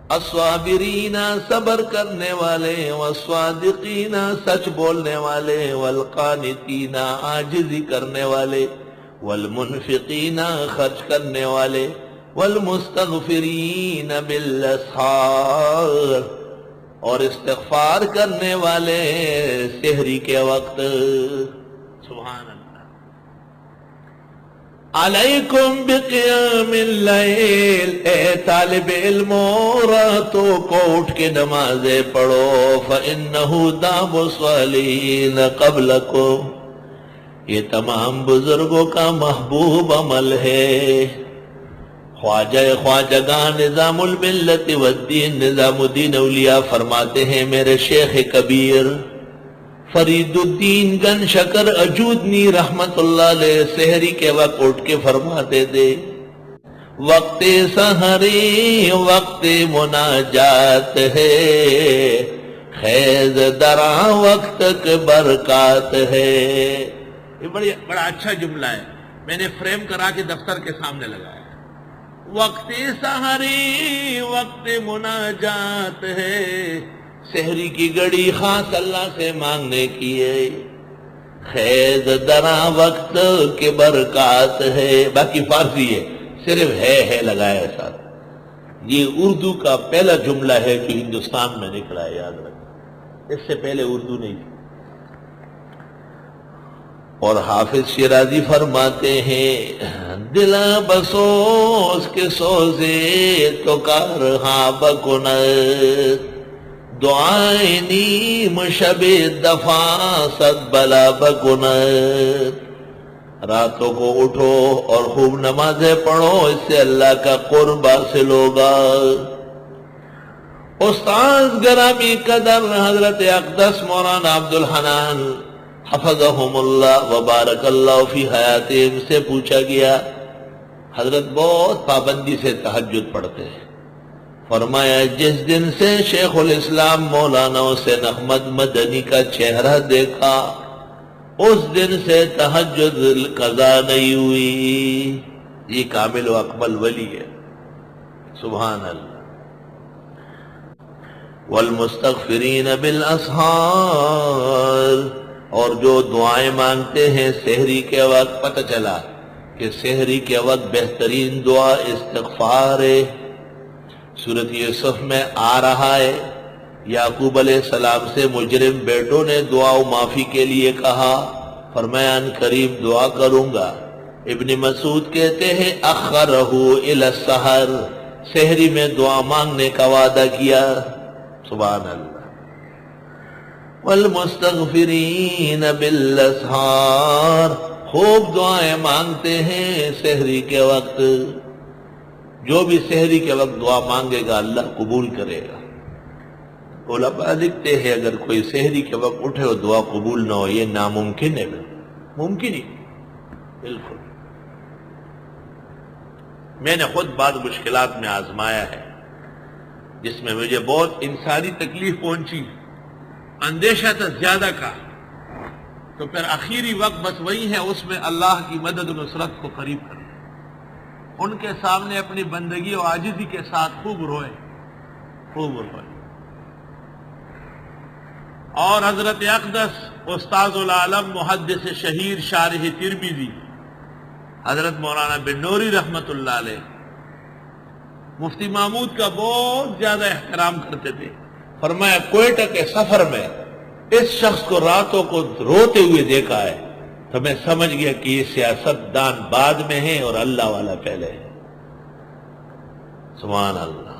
الصابرین صبر کرنے والے، والصادقین سچ بولنے والے، والقانتین عاجزی کرنے والے، والمنفقین خرچ کرنے والے، والمستغفرین بالاسحار اور استغفار کرنے والے سحری کے وقت۔ سبحان اللہ۔ علیکم بقیام اللیل، اے طالب علموں راتوں کو اٹھ کے نمازیں پڑھو، فإنہ داب الصالحین قبلکم، یہ تمام بزرگوں کا محبوب عمل ہے۔ خواجگان نظام الملت والدین نظام الدین اولیاء فرماتے ہیں، میرے شیخ کبیر فرید الدین گن شکر اجودنی رحمت اللہ علیہ سحری کے وقت اٹھ کے فرماتے تھے، وقت سحری وقت مناجات ہے، خیز درا وقت کے برکات ہے۔ یہ بڑا اچھا جملہ ہے، میں نے فریم کرا کے دفتر کے سامنے لگایا۔ وقت سحری وقت مناجات ہے، سحری کی گھڑی خاص اللہ سے مانگنے کی ہے، خیز درا وقت کے برکات ہے۔ باقی فارسی ہے، صرف ہے لگایا ساتھ۔ یہ اردو کا پہلا جملہ ہے جو ہندوستان میں نکلا ہے، یاد رکھیں، اس سے پہلے اردو نہیں تھی۔ اور حافظ شیرازی فرماتے ہیں، دلا بسوس کے سوزے تو کارہاں بکنت، دعائیں نیم شب دفاع صد بلا بکنت، راتوں کو اٹھو اور خوب نمازیں پڑھو، اس سے اللہ کا قرب حاصل ہوگا۔ استاذ گرامی قدر حضرت اقدس مولانا عبدالحنان حفظہم اللہ وبارک اللہ فی حیاتہم سے پوچھا گیا، حضرت بہت پابندی سے تہجد پڑھتے ہیں، فرمایا جس دن سے شیخ الاسلام مولانا حسین احمد مدنی کا چہرہ دیکھا اس دن سے تہجد قضا نہیں ہوئی۔ یہ کامل و اکمل ولی ہے، سبحان اللہ۔ والمستغفرین بالاسحار، اور جو دعائیں مانگتے ہیں سحری کے وقت، پتہ چلا کہ سحری کے وقت بہترین دعا استغفار ہے۔ سورۃ یوسف میں آ رہا ہے، یعقوب علیہ السلام سے مجرم بیٹوں نے دعا و معافی کے لیے کہا، فرمایا ان قریب دعا کروں گا۔ ابن مسعود کہتے ہیں اخرہ الی السحر، سحری میں دعا مانگنے کا وعدہ کیا، سبحان اللہ۔ والمستغفرین بالاسحار، خوب دعائیں مانگتے ہیں سحری کے وقت۔ جو بھی سحری کے وقت دعا مانگے گا اللہ قبول کرے گا۔ علماء لکھتے ہیں اگر کوئی سحری کے وقت اٹھے اور دعا قبول نہ ہو، یہ ناممکن ہے، ممکن ہی بالکل۔ میں نے خود بعض مشکلات میں آزمایا ہے جس میں مجھے بہت انسانی تکلیف پہنچی، اندیشہ تھا زیادہ کا، تو پھر آخری وقت بس وہی ہے، اس میں اللہ کی مدد و نصرت کو قریب کرنا، ان کے سامنے اپنی بندگی و عاجزی کے ساتھ خوب روئے، خوب روئے۔ اور حضرت اقدس استاذ العالم محدث شہیر شارح ترمذی حضرت مولانا بن نوری رحمت اللہ علیہ مفتی محمود کا بہت زیادہ احترام کرتے تھے، فرمایا کوئٹہ کے سفر میں اس شخص کو راتوں کو روتے ہوئے دیکھا ہے تو میں سمجھ گیا کہ یہ سیاست دان بعد میں ہے اور اللہ والا پہلے ہے، سبحان اللہ۔